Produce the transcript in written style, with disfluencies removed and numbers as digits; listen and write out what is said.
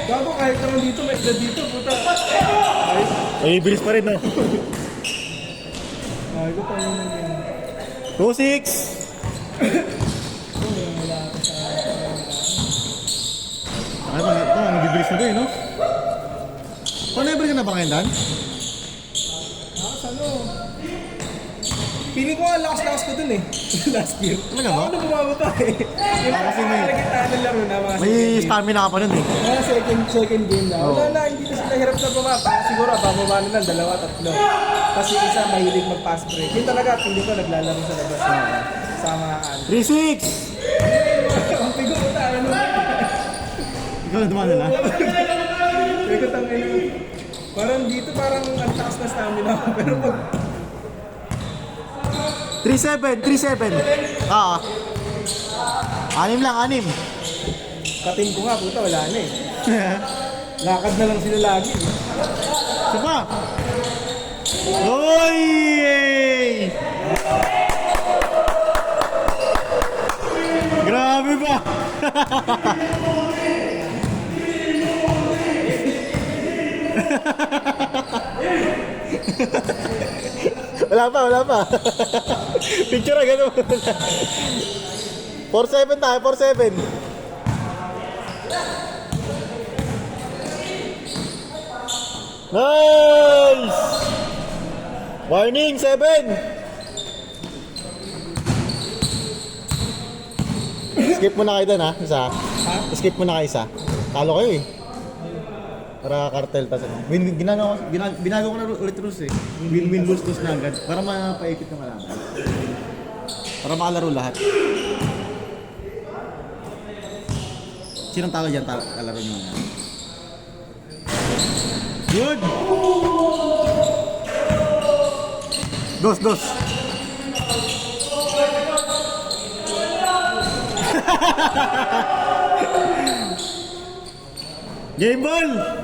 Gago kahit naman dito, may edad dito, puta. Ay, bilis pa rin, no? Gago pa yun yan. 2-6! Ay, nabibilis na ito eh, no? Paano-ever ka na ba ngayon, Dan? Ano? Piling ko nga lakas-lakas ko dun eh. Last year. Talaga ba? Ano bumababa eh. Yung kasi may- nagkitaan ng laro na mga May stamina ka pa nun eh. mga second game na. Wala na, hindi na sila hirap na bumaba. Siguro, bababa na lang, 2-3. Kasi isa mahilig mag-pass break. Yun talaga, piling ko naglalaro sa labas. Sa mga ano. 3-6! Ang pigo ko tayo nun. Ikaw na dumana na? Pigo tangin nun. Parang dito, parang ang taas na stamina ko. Pero pag 3-7! 3-7! Oo. 6 lang, 6. katim ko nga, puta, wala na eh. Lakad na lang sila lagi. Isa pa! Oy! Grabe ba? Wala pa. Picture na gano'n. 4-7 tayo, 4-7. Nice! Warning, 7! Skip mo na kayo doon ha, isa. Skip mo na kayo isa. Talo kayo eh. Para cartel pa sa binago ko na ulit rules eh. Win-win, lose-lose na agad. Para mapaikot ng kalaban. Para makalaro lahat. Sinong talo dyan? Kalaro nyo na. Good! Dos. Game ball!